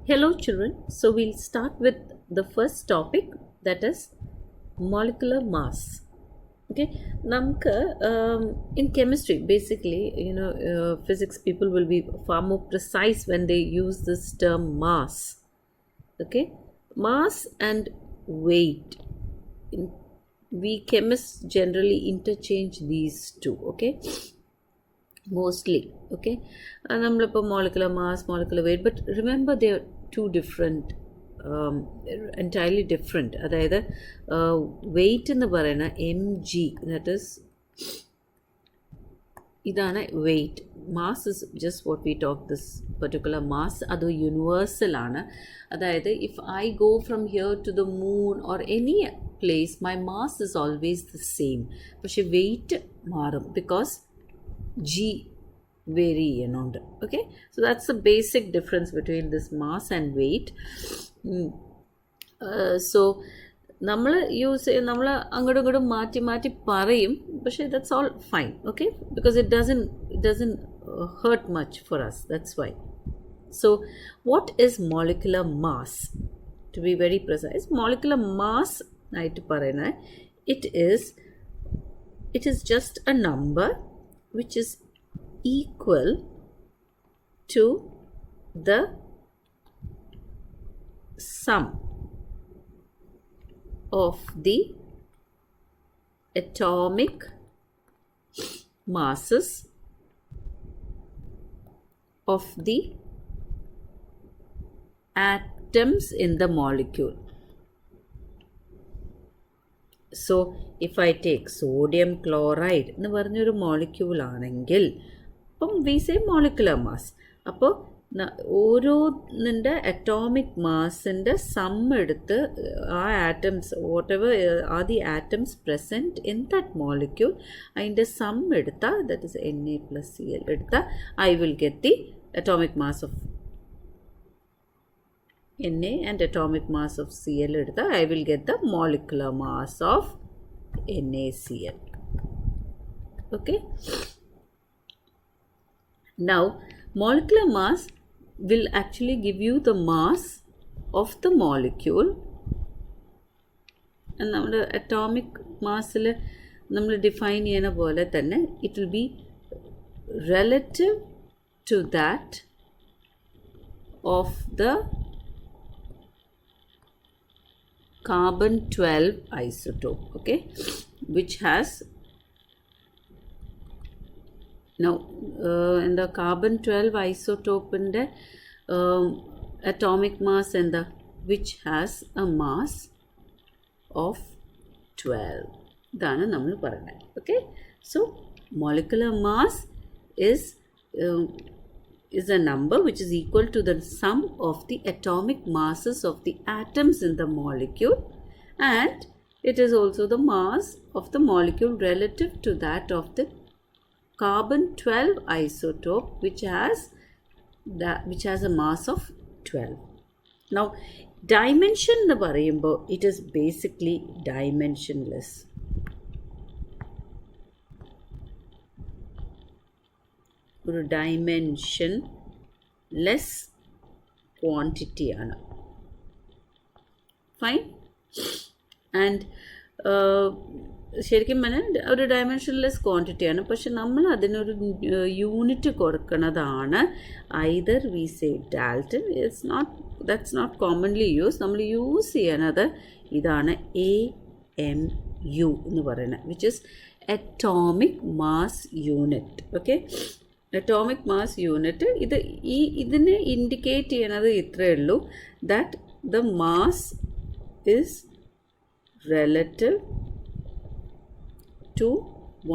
Hello children, so we'll start with the first topic, that is molecular mass. Okay, നമുക്ക് in chemistry basically physics people will be far more precise when they use this term mass. Okay, mass and weight, we chemists generally interchange these two. Okay, mostly. Okay, നമ്മളിപ്പോൾ molecular mass, molecular weight, but remember they are two different, entirely different. അതായത് weight എന്ന് പറയുന്ന mg, that is ഇതാണ് weight. Mass is just what we talk, this particular mass അത് universal ആണ്. അതായത് if I go from here to the moon or any place, my mass is always the same. പക്ഷെ weight മാറും because g vary ചെയ്യുന്നുണ്ട്. Okay, so that's the basic difference between this mass and weight. So നമ്മൾ നമ്മൾ അങ്ങോട്ടും ഇങ്ങോട്ടും മാറ്റി മാറ്റി പറയും, പക്ഷേ that's all fine. Okay, because it doesn't hurt much for us, that's why. So what is molecular mass? To be very precise, molecular mass ആയിട്ട് പറയുന്നത്, it is just a number which is equal to the sum of the atomic masses of the atoms in the molecule. So if I take sodium chloride എന്ന് പറഞ്ഞൊരു molecule ആണെങ്കിൽ, അപ്പം we say molecular mass. അപ്പോൾ ഓരോന്നിൻ്റെ atomic മാസിൻ്റെ some എടുത്ത് ആ atoms, what ever are the atoms present in that molecule, അതിൻ്റെ some എടുത്താൽ, that is Na+Cl എടുത്താൽ, I will get the atomic mass of Na and atomic mass of Cl എടുത്താൽ I will get the molecular mass of NaCl. Okay, now molecular mass will actually give you the mass of the molecule. And നമ്മുടെ atomic മാസ്സിൽ നമ്മൾ define ചെയ്യുന്ന പോലെ തന്നെ it will be relative to that of the carbon 12 isotope. Okay, which has now in the carbon 12 isotope in the atomic mass and the which has a mass of 12. ഇതാണ് നമ്മൾ പറയുന്നത്. Okay, so molecular mass is a number which is equal to the sum of the atomic masses of the atoms in the molecule, and it is also the mass of the molecule relative to that of the carbon 12 isotope which has a mass of 12. Now dimension എന്ന് പറയുമ്പോൾ it is basically dimensionless. ഒരു dimension less quantity ആണ്. Fine. And ശരിക്കും പറഞ്ഞാൽ ഒരു dimension less ക്വാണ്ടിറ്റിയാണ്, പക്ഷെ നമ്മൾ അതിനൊരു യൂണിറ്റ് കൊടുക്കുന്നതാണ് either we say Dalton. That's not commonly use. നമ്മൾ യൂസ് ചെയ്യണത് ഇതാണ് AMU എന്ന് പറയുന്നത്, which is atomic mass unit. Okay, atomic mass unit ഇതിനെ ഇൻഡിക്കേറ്റ് ചെയ്യണത് ഇത്രയേ ഉള്ളൂ, that the mass is relative to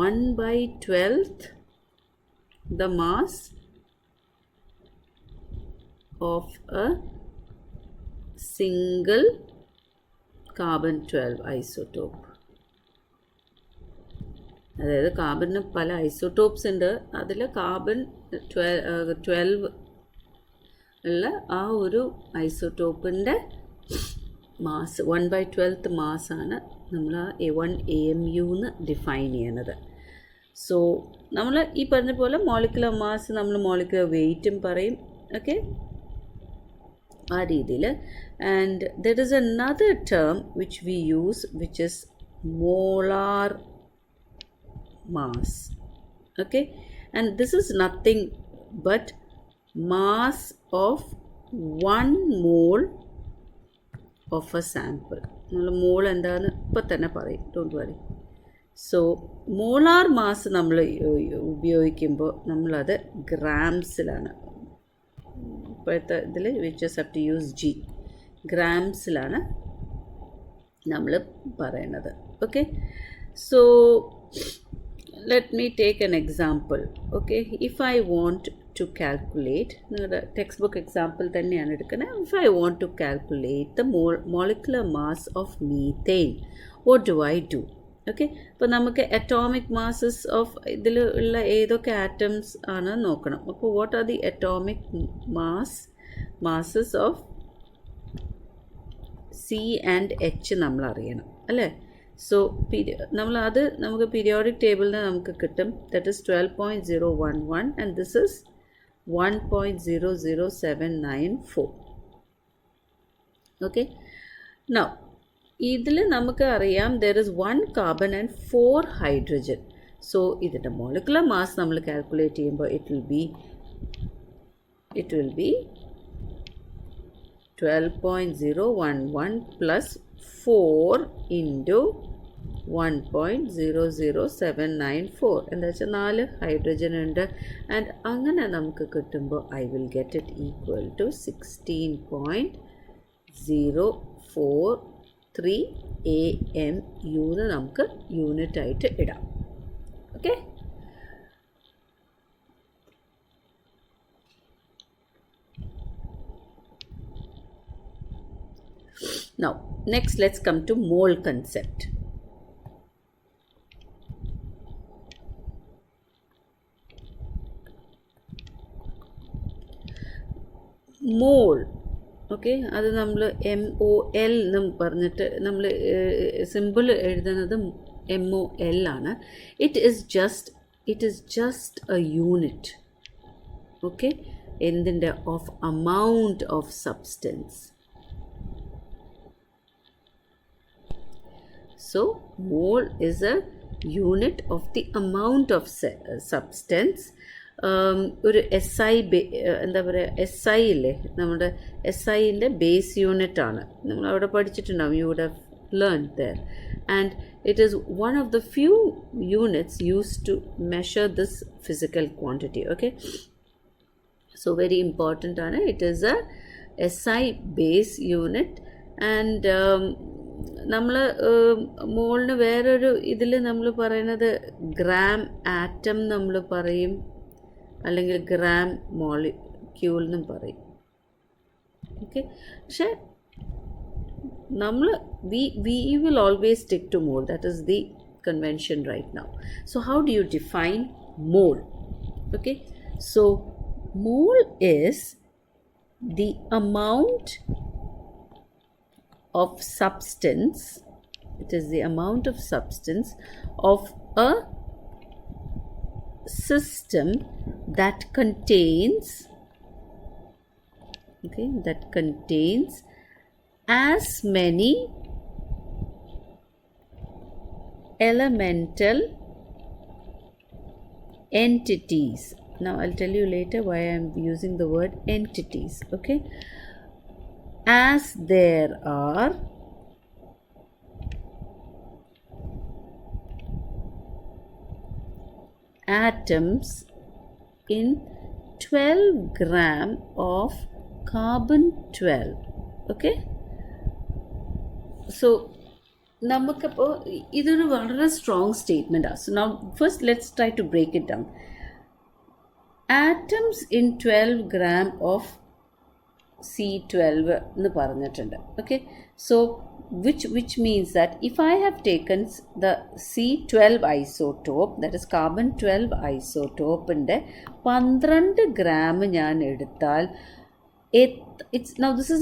1/12th the mass of a single carbon 12 isotope. അതായത് കാർബണിന് പല ഐസോട്ടോപ്സ് ഉണ്ട്, അതിൽ കാർബൺ 12 ഉള്ള ആ ഒരു ഐസോട്ടോപ്പിൻ്റെ മാസ് 1/12th മാസാണ് നമ്മൾ AMU എന്ന് ഡിഫൈൻ ചെയ്യണത്. സോ നമ്മൾ ഈ പറഞ്ഞ പോലെ മോളിക്കുലർ മാസ് നമ്മൾ മോളിക്കുലർ വെയ്റ്റും പറയും. ഓക്കെ, ആ രീതിയിൽ. And there is another term which we use which is molar mass. Okay, and this is nothing but mass of 1 mole of a sample. നമ്മൾ മോൾ എന്താണെന്ന് ഇപ്പം തന്നെ പറയും, don't worry. So molar mass നമ്മൾ ഉപയോഗിക്കുമ്പോൾ നമ്മളത് ഗ്രാംസിലാണ്. ഇപ്പോഴത്തെ ഇതിൽ we just have to use G. ഗ്രാംസിലാണ് നമ്മൾ പറയണത്. Okay, so let me take an example. Okay, if I want to calculate, the textbook example തന്നെയാണ് എടുക്കുന്നത്. If I want to calculate the molecular mass of methane, what do I do? Okay, അപ്പോൾ നമുക്ക് atomic masses of ഇതിൽ ഉള്ള ഏതൊക്കെ atoms ആണ് നോക്കണം. അപ്പോൾ what are the atomic masses of C and H നമ്മൾ അറിയണം അല്ലേ. സോ നമ്മളത് നമുക്ക് പീരിയോഡിക് ടേബിളിൽ നിന്ന് നമുക്ക് കിട്ടും. That is 12.011 and this is 1.00794. Okay, now ഇതിൽ നമുക്ക് അറിയാം there is 1 carbon and 4 hydrogen. So ഇതിൻ്റെ മോളിക്കുലർ മാസ് നമ്മൾ കാൽക്കുലേറ്റ് ചെയ്യുമ്പോൾ it will B 12.011 plus 4 into 1.00794. എന്താ വെച്ചാൽ 4 ഹൈഡ്രജൻ ഉണ്ട്. ആൻഡ് അങ്ങനെ നമുക്ക് കിട്ടുമ്പോൾ I will get it equal to 16.043 AMU എന്ന് നമുക്ക് യൂണിറ്റ് ആയിട്ട് ഇടാം. Okay, now next let's come to mole concept. mole, ഓക്കെ, അത് നമ്മൾ MOL എന്നും പറഞ്ഞിട്ട് നമ്മൾ സിമ്പിൾ എഴുതുന്നത് MOL ആണ്. It is just a unit. Okay, എന്തിൻ്റെ? Of amount of substance. So mole is a unit of the amount of substance. ഒരു SI എന്താ പറയുക, SI ഇല്ലേ, നമ്മുടെ SIൻ്റെ ബേസ് യൂണിറ്റ് ആണ്. നമ്മൾ അവിടെ പഠിച്ചിട്ടുണ്ടാവും, you would have learn there. And it is one of the few units used to measure this physical quantity. Okay, so very important ആണ്. It is a SI base unit. And നമ്മൾ മോളിന് വേറൊരു ഇതിൽ നമ്മൾ പറയുന്നത് ഗ്രാം ആറ്റം നമ്മൾ പറയും, അല്ലെങ്കിൽ ഗ്രാം മോളിക്യൂൾ എന്നും പറയും. ഓക്കെ, പക്ഷേ നമ്മൾ we will always stick to mole. That is the convention right now. So how do you define mole? Okay, so mole is the amount of substance, it is the amount of substance of a system that contains, okay, that contains as many elemental entities. Now I'll tell you later why I'm using the word entities. Okay, as there are atoms in 12 gram of carbon 12. Okay, so നമുക്കിപ്പോൾ ഇതൊരു വളരെ strong സ്റ്റേറ്റ്മെൻറ്റാണ്. So now first let's try to break it down. Atoms in 12 gram of C12 എന്ന് പറഞ്ഞിട്ടുണ്ട്. Okay, so which means that if I have taken the C12 isotope, that is carbon 12 isotope-ൻ്റെ 12 gram ഞാൻ എടുത്താൽ, it's now this is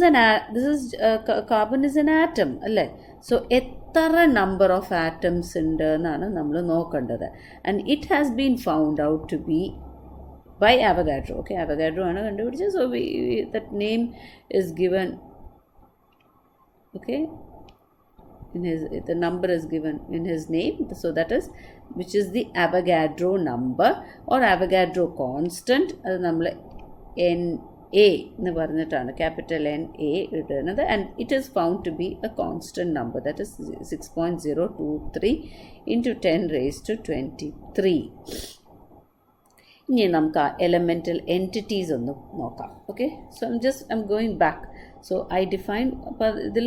carbon is an atom അല്ലേ. So എത്ര number of atoms ഉണ്ട് എന്നാണ് നമ്മൾ നോക്കേണ്ടത്. And it has been found out to be by Avogadro. Okay, Avogadro ആണ് കണ്ടുപിടിച്ചത്. So that name is given, okay, in his, the number is given in his name, so that is, which is the Avogadro number or Avogadro constant. അത് നമ്മൾ NA എന്ന് പറഞ്ഞിട്ടാണ് capital NA ഇടുന്നത്, and it is found to be a constant number, that is 6.023 into 10 raised to 23. ഇനി നമുക്ക് ആ elemental entities ഒന്ന് നോക്കാം. Okay, so I'm going back. So I define, അപ്പോൾ ഇതിൽ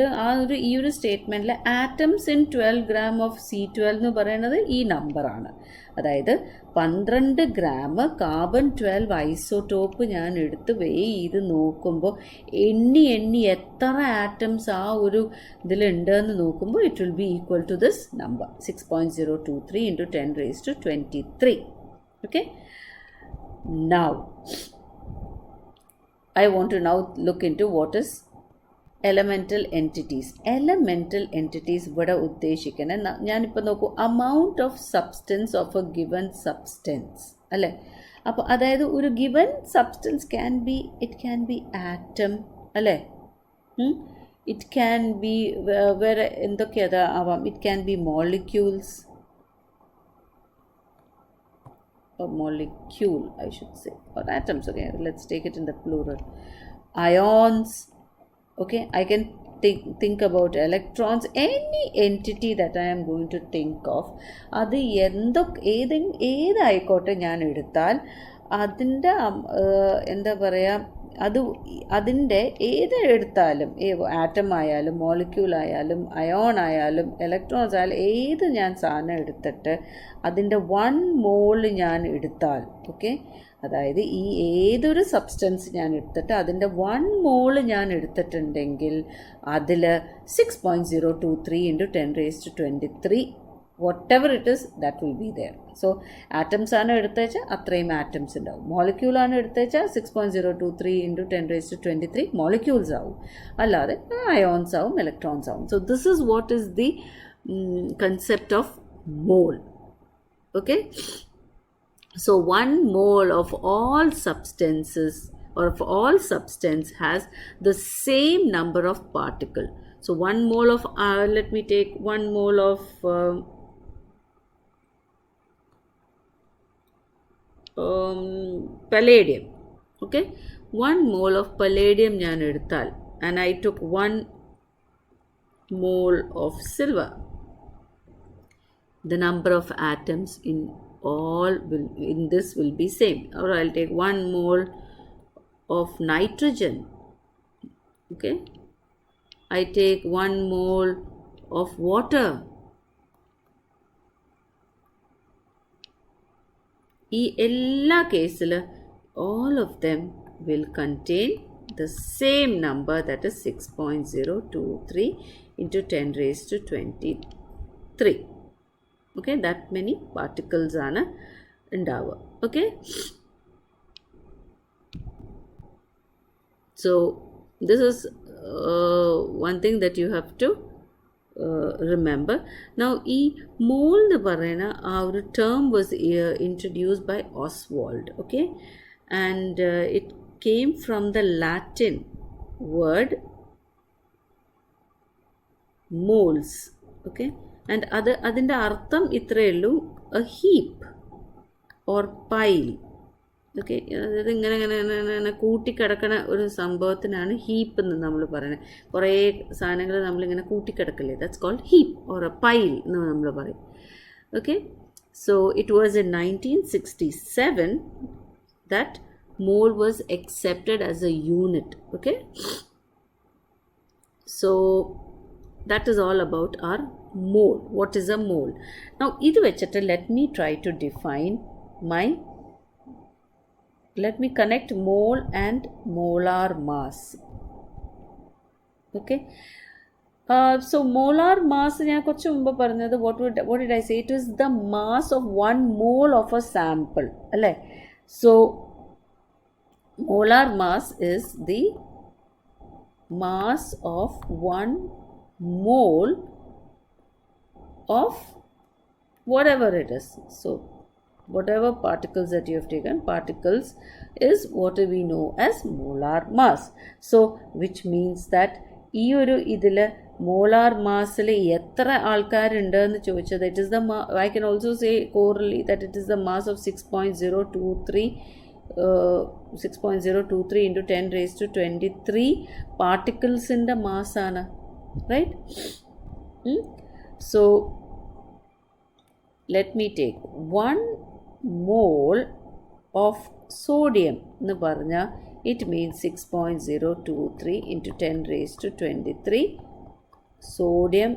ഈ ഒരു സ്റ്റേറ്റ്മെൻറ്റിൽ atoms in 12 gram of C12 എന്ന് പറയുന്നത് ഈ നമ്പറാണ്. അതായത് 12 gram കാർബൺ 12 ഐസോട്ടോപ്പ് ഞാൻ എടുത്ത് വെയ് ചെയ്ത് നോക്കുമ്പോൾ എണ്ണി എത്ര ആറ്റംസ് ആ ഒരു ഇതിലുണ്ടെന്ന് നോക്കുമ്പോൾ it will be equal to this number 6.023 into 10 raised to 23. Okay. Now I want to now look into what is elemental entities. Elemental entities ഇവിടെ ഉദ്ദേശിക്കുന്നത്, ഞാനിപ്പോൾ നോക്കൂ, amount of substance of a given substance അല്ലേ. അപ്പോൾ അതായത് ഒരു given substance it can be atom അല്ലേ, it can be വേറെ എന്തൊക്കെയാ ആവാം, it can be molecules, or molecule I should say, or atoms. Okay, let's take it in the plural. Ions, okay, I can think about electrons, any entity that I am going to think of. അത് ഏതായിക്കോട്ടെ ഞാൻ എടുത്താൽ അതിൻ്റെ എന്താ പറയുക, അതിൻ്റെ ഏത് എടുത്താലും, atom ആയാലും മോളിക്യൂൾ ആയാലും അയോൺ ആയാലും ഇലക്ട്രോൺസ് ആയാലും ഏത് ഞാൻ സാധനം എടുത്തിട്ട് അതിൻ്റെ 1 mole ഞാൻ എടുത്താൽ, ഓക്കെ, അതായത് ഈ ഏതൊരു സബ്സ്റ്റൻസ് ഞാൻ എടുത്തിട്ട് അതിൻ്റെ 1 mole ഞാൻ എടുത്തിട്ടുണ്ടെങ്കിൽ അതിൽ 6.023 into 10 raised to 23 whatever it is, that will be there. So atoms ആണ് എടുത്തുവെച്ചാൽ അത്രയും ആറ്റംസ് ഉണ്ടാവും, മോളിക്യൂൾ ആണ് എടുത്തുവെച്ചാൽ 6.023 into 10 raised to 23 മോളിക്യൂൾസ് ആവും, അല്ലാതെ അയോൺസ് ആവും, ഇലക്ട്രോൺസ് ആവും. So this is what is the concept of mole. Okay, so 1 mole of all substances or of all substance has the same number of particle. So 1 mole of let me take 1 mole of palladium. Okay, 1 mole of palladium ഞാൻ എടുത്താൽ, and I took 1 mole of silver, the number of atoms in this will be same. Or I'll take 1 mole of nitrogen. Okay, I take 1 mole of water. ഈ എല്ലാ കേസിൽ all of them will contain the same number, that is 6.023 into 10 raised to 23. Okay, that many particles ആണ് ഉണ്ടാവുക. Okay, so this is one thing that you have to remember. Now ഈ mole എന്ന് പറയുന്ന ആ ഒരു term was introduced by Oswald. Okay, and it came from the Latin word moles. Okay, and അതിൻ്റെ അർത്ഥം ഇത്രയേ ഉള്ളൂ, a heap or pile. Okay, അതായത് ഇങ്ങനെ കൂട്ടിക്കിടക്കണ ഒരു സംഭവത്തിനാണ് ഹീപ്പ് എന്ന് നമ്മൾ പറയുന്നത്. കുറേ സാധനങ്ങൾ നമ്മളിങ്ങനെ കൂട്ടിക്കിടക്കില്ലേ, that's called heap or a pile എന്ന് നമ്മൾ പറയും. Okay, so it was in 1967 that mole was accepted as a unit. Okay, so that is all about our mole. What is a mole? Now idu vechittu let me try to define let me connect mole and molar mass. Okay, so molar mass ഞാൻ കുറച്ച് മുമ്പ് പറഞ്ഞത്, what did I say? It is the mass of 1 mole of a sample അല്ലേ. So molar mass is the mass of 1 mole of whatever it is. So whatever particles that you have taken, particles is what we know as molar mass. So which means that ഈ ഒരു ഇതിൽ molar മാസിൽ എത്ര ആൾക്കാരുണ്ടെന്ന് ചോദിച്ചത്, it is the I can also say കോറലി that it is the mass of 6.023 6.023 into 10 raised to 23 particles in the mass ആണ്, right? So let me take 1 mole of sodium എന്ന് പറഞ്ഞാൽ it means 6.023 into 10 raised to 23 sodium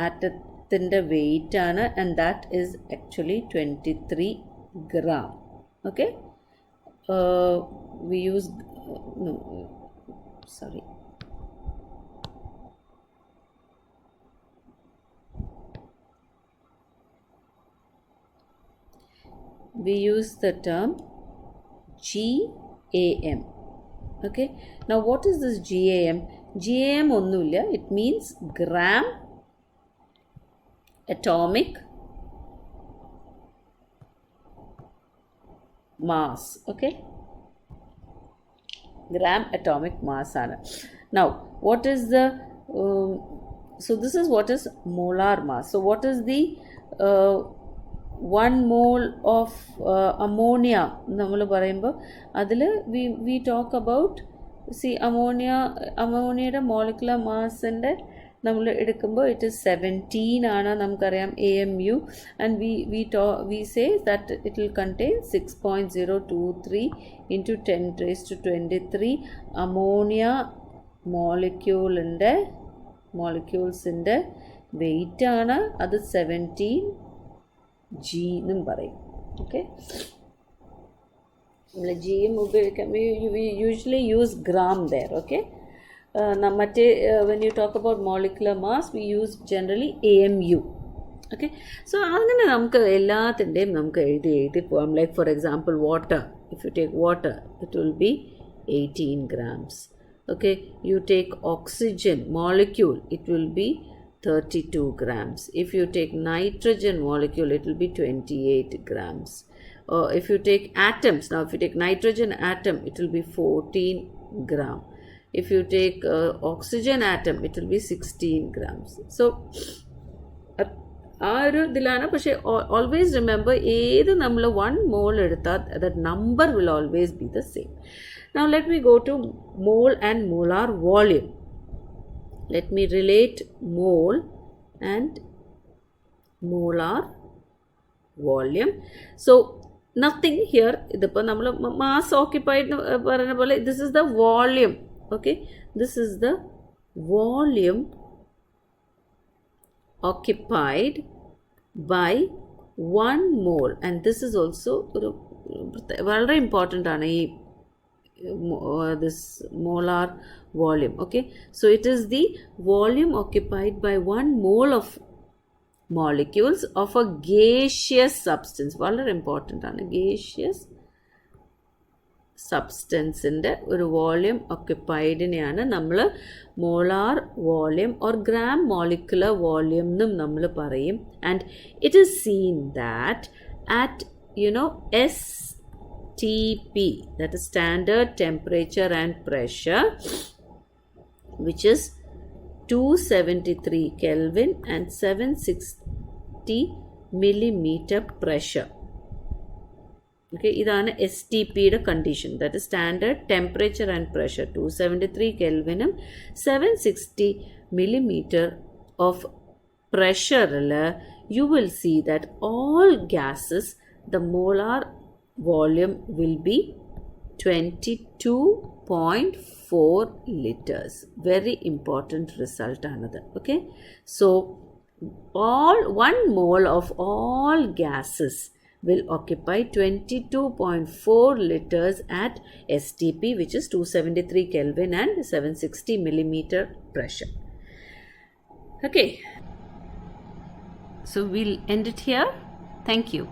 atomത്തിന്റെ weight ആണ്, and that is actually 23 gram. Okay, we use no sorry we use the term GAM. Okay, now what is this GAM? GAM onnulla, it means gram atomic mass. Okay, gram atomic mass ആണ്. Now what is the so this is what is molar mass. So what is the 1 mole of ammonia നമ്മൾ പറയുമ്പോൾ അതിൽ we talk about, see, അമോണിയയുടെ molecular മാസിൻ്റെ നമ്മൾ എടുക്കുമ്പോൾ it is 17 ആണ്, നമുക്കറിയാം AMU, and we say that it will contain 6.023 into 10 raised to 23 ammonia മോളിക്യൂൾസിൻ്റെ wait ആണ്, അത് 17 G എന്നും പറയും. ഓക്കെ, നമ്മൾ ജിയും ഉപയോഗിക്കാം, we usually use gram there. Okay, മറ്റേ when you talk about molecular mass we use generally AMU. Okay, so അങ്ങനെ നമുക്ക് എല്ലാത്തിൻ്റെയും നമുക്ക് എഴുതി പോകാം. Like for example water, if you take water it will be 18 grams. Okay, you take oxygen molecule, it will be 32 grams. If you take nitrogen molecule it will be 28 grams. If you take atoms, now if you take nitrogen atom it will be 14 gram. If you take oxygen atom it will be 16 grams. So ആ ഒരു ഇതിലാണ്. പക്ഷേ always remember ഏത് നമ്മൾ 1 mole എടുത്താൽ that number will always be the same. Now let me go to mole and molar volume. Let me relate mole and molar volume. So nothing here, ഇതിപ്പോൾ നമ്മൾ mass occupied പറഞ്ഞ പോലെ this is the volume. Okay, this is the volume occupied by 1 mole, and this is also വളരെ important ആണ് ഈ this molar volume. Okay, so it is the volume occupied by 1 mole of molecules of a gaseous substance. വളരെ important ആണ്, gaseous സബ്സ്റ്റൻസിൻ്റെ ഒരു volume ഒക്യുപ്പൈഡിനെയാണ് നമ്മൾ molar volume or gram molecular volume എന്നും നമ്മൾ പറയും. And it is seen that at STP, that is standard temperature and pressure, which is 273 Kelvin and 760 millimeter pressure. Okay, ഇതാണ് STPയുടെ condition, that is standard temperature and pressure 273 കെൽവിനും 760 millimeter of പ്രഷറിൽ you will see that all gases the molar volume will be 22.4 liters. Very important result ആണത്. Okay, so all 1 mole of all gases will occupy 22.4 liters at STP, which is 273 Kelvin and 760 millimeter pressure. Okay, so we'll end it here. Thank you.